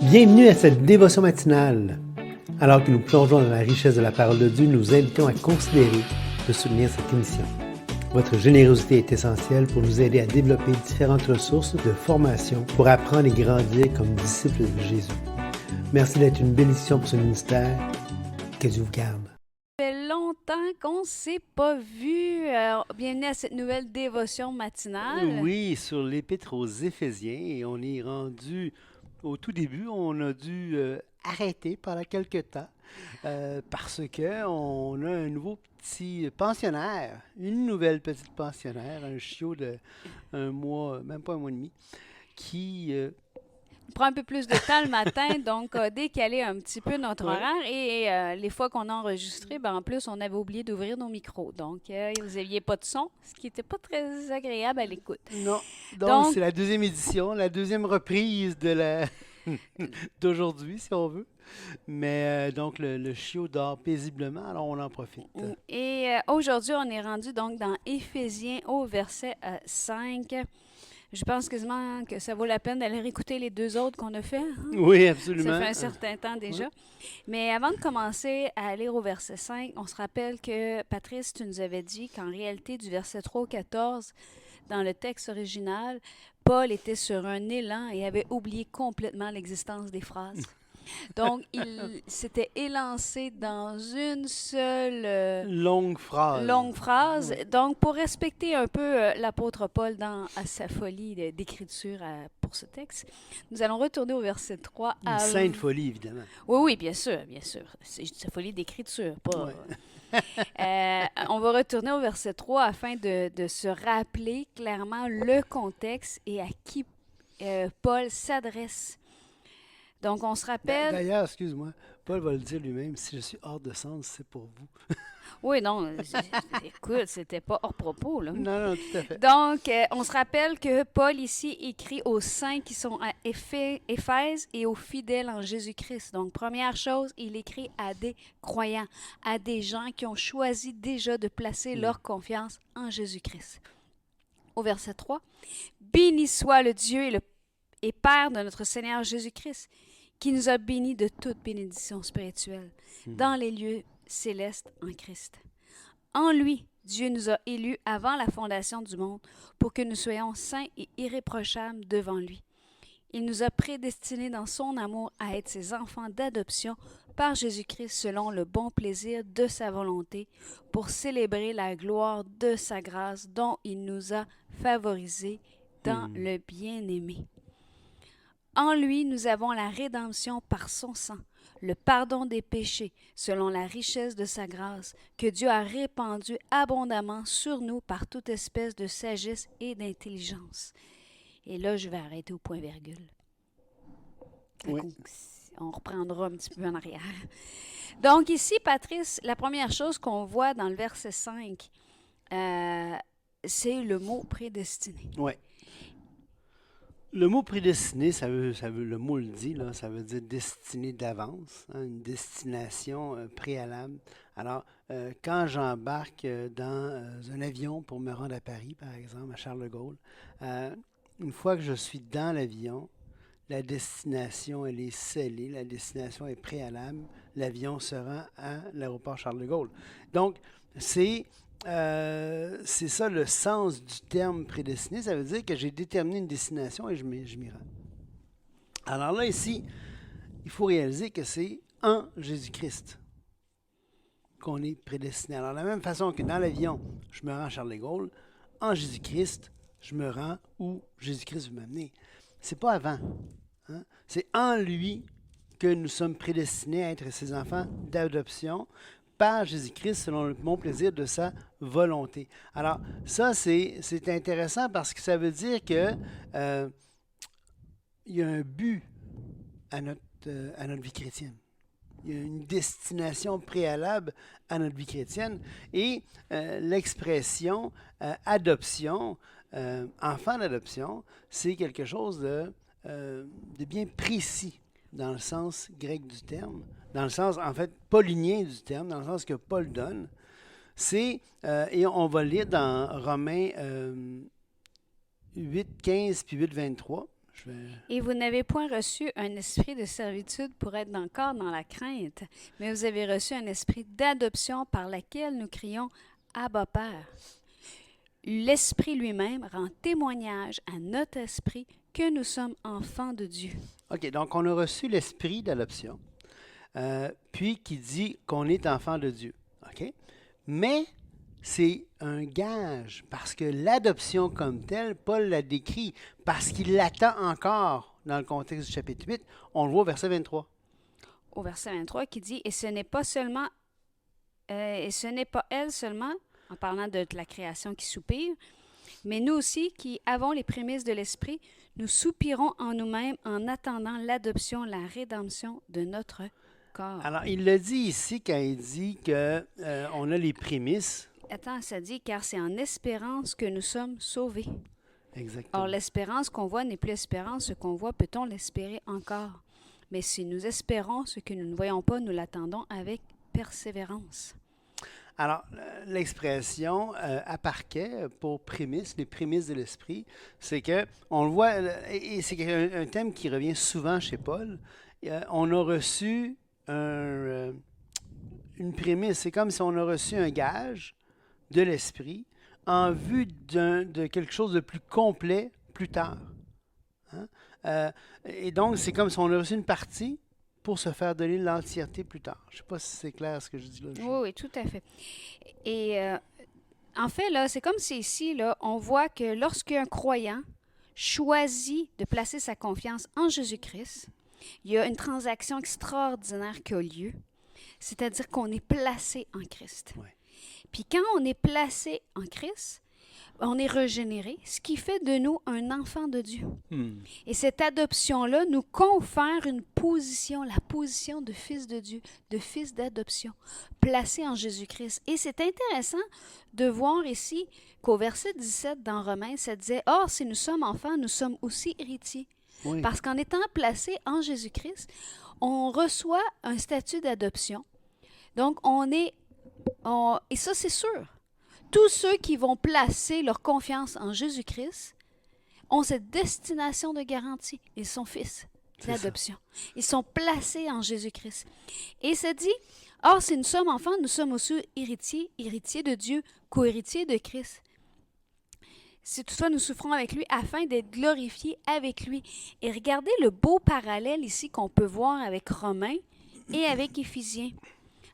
Bienvenue à cette dévotion matinale. Alors que nous plongeons dans la richesse de la parole de Dieu, nous invitons à considérer de soutenir cette émission. Votre générosité est essentielle pour nous aider à développer différentes ressources de formation pour apprendre et grandir comme disciples de Jésus. Merci d'être une bénédiction pour ce ministère. Que Dieu vous garde. Ça fait longtemps qu'on ne s'est pas vu. Bienvenue à cette nouvelle dévotion matinale. Oui, sur l'Épître aux Éphésiens, et on est rendu au tout début. On a dû arrêter pendant quelques temps parce qu'on a un nouveau petit pensionnaire, une nouvelle petite pensionnaire, un chiot de un mois, même pas un mois et demi, qui... On prend un peu plus de temps le matin, donc décaler un petit peu notre Ouais. horaire. Et les fois qu'on a enregistré, en plus, on avait oublié d'ouvrir nos micros. Donc, vous n'aviez pas de son, ce qui n'était pas très agréable à l'écoute. Non, donc Donc, c'est la deuxième édition, la deuxième reprise de la d'aujourd'hui, si on veut. Mais donc le chiot dort paisiblement, alors on en profite. et aujourd'hui, on est rendu donc dans Éphésiens au verset 5. Je pense quasiment que ça vaut la peine d'aller écouter les deux autres qu'on a fait. Oui, Ça absolument. fait un certain temps déjà. Ouais. Mais avant de commencer à lire au verset 5, on se rappelle que Patrice, tu nous avais dit qu'en réalité, du verset 3 au 14, dans le texte original, Paul était sur un élan et avait oublié complètement l'existence des phrases. Donc, il s'était élancé dans une seule Longue phrase. longue phrase. Ouais. Donc, pour respecter un peu l'apôtre Paul à sa folie d'écriture pour ce texte, nous allons retourner au verset 3. Une sainte folie, évidemment. Oui, oui, bien sûr, bien sûr. C'est sa folie d'écriture, pas... Ouais. On va retourner au verset 3 afin de se rappeler clairement le contexte et à qui Paul s'adresse. Donc, on se rappelle... D'ailleurs, excuse-moi, Paul va le dire lui-même, si je suis hors de sens, c'est pour vous. Oui, non, écoute, c'était pas hors propos, là. Non, non, tout à fait. Donc, on se rappelle que Paul ici écrit aux saints qui sont à Éphèse et aux fidèles en Jésus-Christ. Donc, première chose, il écrit à des croyants, à des gens qui ont choisi déjà de placer leur confiance en Jésus-Christ. Au verset 3, « Béni soit le Dieu et Père de notre Seigneur Jésus-Christ, qui nous a bénis de toute bénédiction spirituelle dans les lieux célestes en Christ. En lui, Dieu nous a élus avant la fondation du monde pour que nous soyons saints et irréprochables devant lui. Il nous a prédestinés dans son amour à être ses enfants d'adoption par Jésus-Christ selon le bon plaisir de sa volonté pour célébrer la gloire de sa grâce dont il nous a favorisés dans le bien-aimé. En lui, nous avons la rédemption par son sang, le pardon des péchés, selon la richesse de sa grâce, que Dieu a répandue abondamment sur nous par toute espèce de sagesse et d'intelligence. » Et là, je vais arrêter au point-virgule. Oui. On reprendra un petit peu en arrière. Donc ici, Patrice, la première chose qu'on voit dans le verset 5, c'est le mot prédestiné. Oui. Le mot prédestiné, le mot le dit, là, ça veut dire destiné d'avance, hein, une destination préalable. Alors, quand j'embarque dans un avion pour me rendre à Paris, par exemple, à Charles de Gaulle, une fois que je suis dans l'avion, la destination, elle est scellée, la destination est préalable, l'avion se rend à l'aéroport Charles de Gaulle. Donc, c'est ça le sens du terme prédestiné. Ça veut dire que j'ai déterminé une destination et je m'y rends. Alors là, ici, il faut réaliser que c'est en Jésus-Christ qu'on est prédestiné. Alors, de la même façon que dans l'avion, je me rends à Charles de Gaulle, en Jésus-Christ, je me rends où Jésus-Christ veut m'amener. C'est pas avant. Hein? C'est en lui que nous sommes prédestinés à être ses enfants d'adoption par Jésus-Christ selon le bon plaisir de sa volonté. Alors, ça, c'est intéressant parce que ça veut dire que il y a un but à notre vie chrétienne. Il y a une destination préalable à notre vie chrétienne. Et l'expression adoption, enfant d'adoption, c'est quelque chose de bien précis dans le sens grec du terme, dans le sens, en fait, paulinien du terme, dans le sens que Paul donne. C'est, et on va lire dans Romains 8, 15 puis 8, 23. Je vais... Et vous n'avez point reçu un esprit de servitude pour être encore dans la crainte, mais vous avez reçu un esprit d'adoption par lequel nous crions Abba Père. L'Esprit lui-même rend témoignage à notre esprit que nous sommes enfants de Dieu. OK, donc on a reçu l'esprit d'adoption, puis qui dit qu'on est enfant de Dieu. OK? Mais c'est un gage, parce que l'adoption comme telle, Paul la décrit, parce qu'il l'attend encore dans le contexte du chapitre 8. On le voit au verset 23. Au verset 23 qui dit, et ce n'est pas elle seulement, en parlant de la création qui soupire, mais nous aussi qui avons les prémices de l'Esprit, nous soupirons en nous-mêmes en attendant l'adoption, la rédemption de notre corps. Alors, il le dit ici quand il dit qu'on a les prémices. Attends, ça dit, car c'est en espérance que nous sommes sauvés. Exactement. Or, l'espérance qu'on voit n'est plus espérance. Ce qu'on voit, peut-on l'espérer encore? Mais si nous espérons ce que nous ne voyons pas, nous l'attendons avec persévérance. Alors, l'expression à parquet pour prémices, les prémices de l'esprit, c'est que, on le voit, et c'est un thème qui revient souvent chez Paul, on a reçu une prémisse, c'est comme si on a reçu un gage de l'esprit en vue de quelque chose de plus complet plus tard. Hein? Et donc, c'est comme si on a reçu une partie pour se faire donner l'entièreté plus tard. Je ne sais pas si c'est clair ce que je dis là. Oui, oui, tout à fait. Et en fait, là, c'est comme si ici, là, on voit que lorsqu'un croyant choisit de placer sa confiance en Jésus-Christ, il y a une transaction extraordinaire qui a lieu, c'est-à-dire qu'on est placé en Christ. Ouais. Puis quand on est placé en Christ, on est régénéré, ce qui fait de nous un enfant de Dieu. Et cette adoption-là nous confère une position, la position de fils de Dieu, de fils d'adoption, placé en Jésus-Christ. Et c'est intéressant de voir ici qu'au verset 17 dans Romains, ça disait « Or, si nous sommes enfants, nous sommes aussi héritiers. » Oui. Parce qu'en étant placés en Jésus-Christ, on reçoit un statut d'adoption. Donc, et ça, c'est sûr. Tous ceux qui vont placer leur confiance en Jésus-Christ ont cette destination de garantie. Ils sont fils d'adoption. Ils sont placés en Jésus-Christ. Et ça dit, « Or, si nous sommes enfants, nous sommes aussi héritiers, héritiers de Dieu, co-héritiers de Christ. Si toutefois nous souffrons avec lui, afin d'être glorifiés avec lui. » Et regardez le beau parallèle ici qu'on peut voir avec Romains et avec Éphésiens.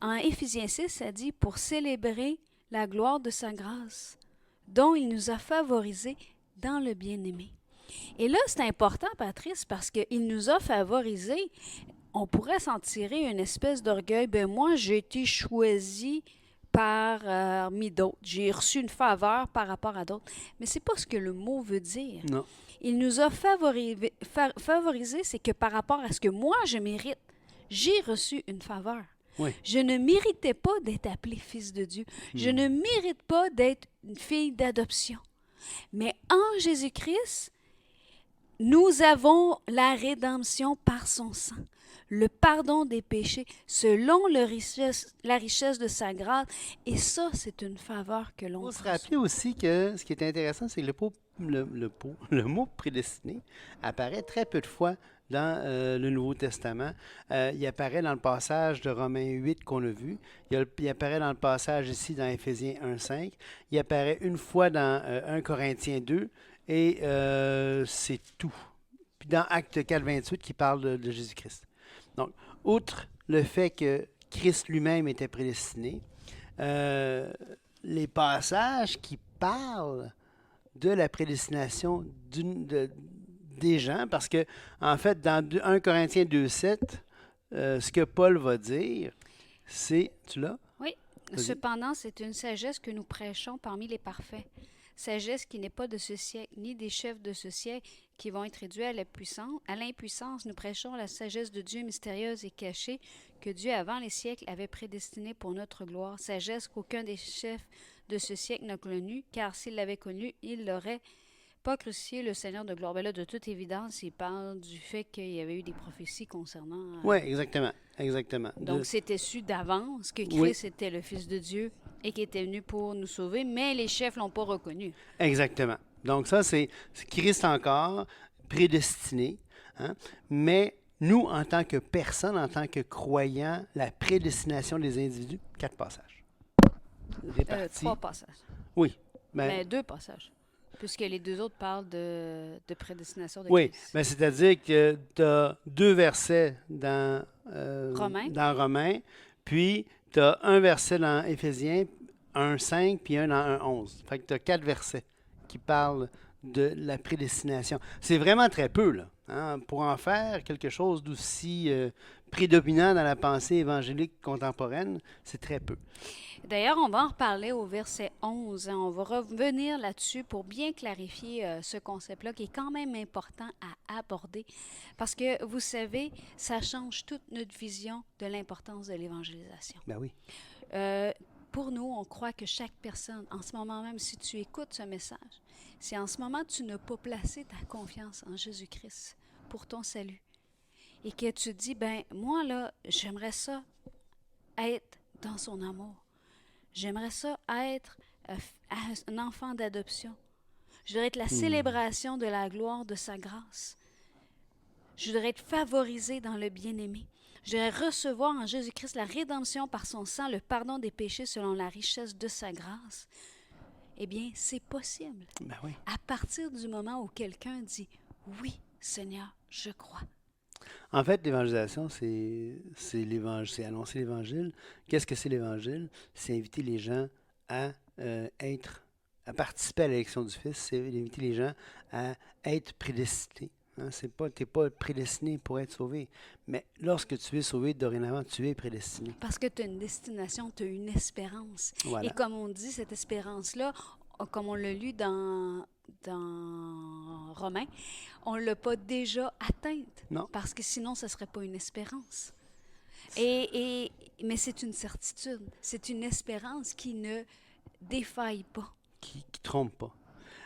En Éphésiens 6, ça dit, « Pour célébrer la gloire de sa grâce, dont il nous a favorisés dans le bien-aimé. » Et là, c'est important, Patrice, parce qu'il nous a favorisés. On pourrait s'en tirer une espèce d'orgueil. Ben moi, j'ai été choisi parmi d'autres. J'ai reçu une faveur par rapport à d'autres. Mais c'est pas ce que le mot veut dire. Non. Il nous a favorisés, c'est que par rapport à ce que moi, je mérite, j'ai reçu une faveur. Oui. Je ne méritais pas d'être appelé fils de Dieu. Je ne mérite pas d'être une fille d'adoption. Mais en Jésus-Christ, nous avons la rédemption par son sang, le pardon des péchés selon la richesse de sa grâce. Et ça, c'est une faveur que l'on Il faut se reçoit. rappeler aussi que ce qui est intéressant, c'est que le mot prédestiné apparaît très peu de fois dans le Nouveau Testament. Il apparaît dans le passage de Romains 8 qu'on a vu. Il apparaît dans le passage ici dans Éphésiens 1,5. Il apparaît une fois dans 1 Corinthiens 2 et c'est tout. Puis dans Acte 4, 28 qui parle de Jésus-Christ. Donc, outre le fait que Christ lui-même était prédestiné, les passages qui parlent de la prédestination des gens, parce que, en fait, dans 1 Corinthiens 2,7, ce que Paul va dire, c'est... Tu l'as? Oui. Vas-y. Cependant, c'est une sagesse que nous prêchons parmi les parfaits. Sagesse qui n'est pas de ce siècle, ni des chefs de ce siècle qui vont être réduits à l'impuissance. Nous prêchons la sagesse de Dieu mystérieuse et cachée que Dieu, avant les siècles, avait prédestinée pour notre gloire. Sagesse qu'aucun des chefs de ce siècle n'a connue, car s'il l'avait connue, il l'aurait pas crucifié le Seigneur de gloire. Ben là, de toute évidence, il parle du fait qu'il y avait eu des prophéties concernant... Oui, exactement. Exactement. Donc, c'était su d'avance que Christ était le Fils de Dieu et qu'il était venu pour nous sauver, mais les chefs ne l'ont pas reconnu. Exactement. Donc ça, c'est Christ encore. prédestiné, hein, mais nous, en tant que personne, en tant que croyants, la prédestination des individus, 4 passages. Répartis. 3 passages. Oui. Mais 2 passages. Puisque les 2 autres parlent de prédestination de Oui, Christ. mais c'est-à-dire que tu as 2 versets Romains. dans Romains, puis tu as un verset dans Éphésiens, un 5, puis un dans un 11. Fait que tu as 4 versets qui parlent de la prédestination. C'est vraiment très peu, là. Hein, pour en faire quelque chose d'aussi prédominant dans la pensée évangélique contemporaine, c'est très peu. D'ailleurs, on va en reparler au verset 11. Hein. On va revenir là-dessus pour bien clarifier ce concept-là qui est quand même important à aborder. Parce que, vous savez, ça change toute notre vision de l'importance de l'évangélisation. Ben oui. Pour nous, on croit que chaque personne, en ce moment même, si tu écoutes ce message, si en ce moment tu n'as pas placé ta confiance en Jésus-Christ pour ton salut, et que tu dis, ben moi là, j'aimerais ça être dans son amour. J'aimerais ça être un enfant d'adoption. Je voudrais être la célébration de la gloire de sa grâce. Je voudrais être favorisé dans le bien-aimé. Je voudrais recevoir en Jésus-Christ la rédemption par son sang, le pardon des péchés selon la richesse de sa grâce. Eh bien, c'est possible. Ben oui. À partir du moment où quelqu'un dit « Oui, Seigneur, je crois ». En fait, l'évangélisation, c'est annoncer l'Évangile. Qu'est-ce que c'est l'Évangile? C'est inviter les gens à à participer à l'élection du Fils. C'est inviter les gens à être prédestinés. Hein? Tu n'es pas prédestiné pour être sauvé. Mais lorsque tu es sauvé, dorénavant, tu es prédestiné. Parce que tu as une destination, tu as une espérance. Voilà. Et comme on dit, cette espérance-là, comme on l'a lu dans Romains, on ne l'a pas déjà atteinte. Non. Parce que sinon, ce ne serait pas une espérance. Mais c'est une certitude. C'est une espérance qui ne défaille pas. Qui trompe pas.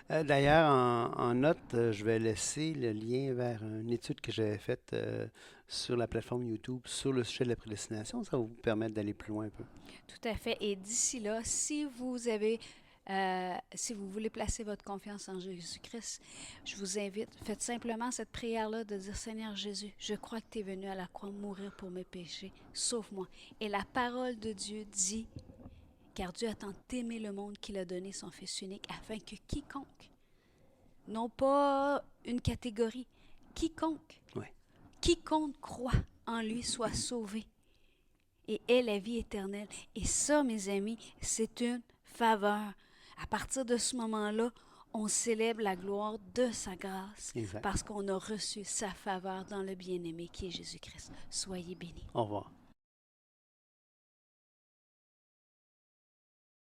D'ailleurs, en note, je vais laisser le lien vers une étude que j'avais faite sur la plateforme YouTube sur le sujet de la prédestination. Ça va vous permettre d'aller plus loin un peu. Tout à fait. Et d'ici là, si vous voulez placer votre confiance en Jésus-Christ, je vous invite, faites simplement cette prière-là de dire « Seigneur Jésus, je crois que tu es venu à la croix mourir pour mes péchés. Sauve-moi. » Et la parole de Dieu dit « Car Dieu a tant aimé le monde qu'il a donné son Fils unique, afin que quiconque, non pas une catégorie, quiconque, Ouais. quiconque croit en lui soit sauvé et ait la vie éternelle. » Et ça, mes amis, c'est une faveur. À partir de ce moment-là, on célèbre la gloire de sa grâce. Exact. Parce qu'on a reçu sa faveur dans le bien-aimé qui est Jésus-Christ. Soyez bénis. Au revoir.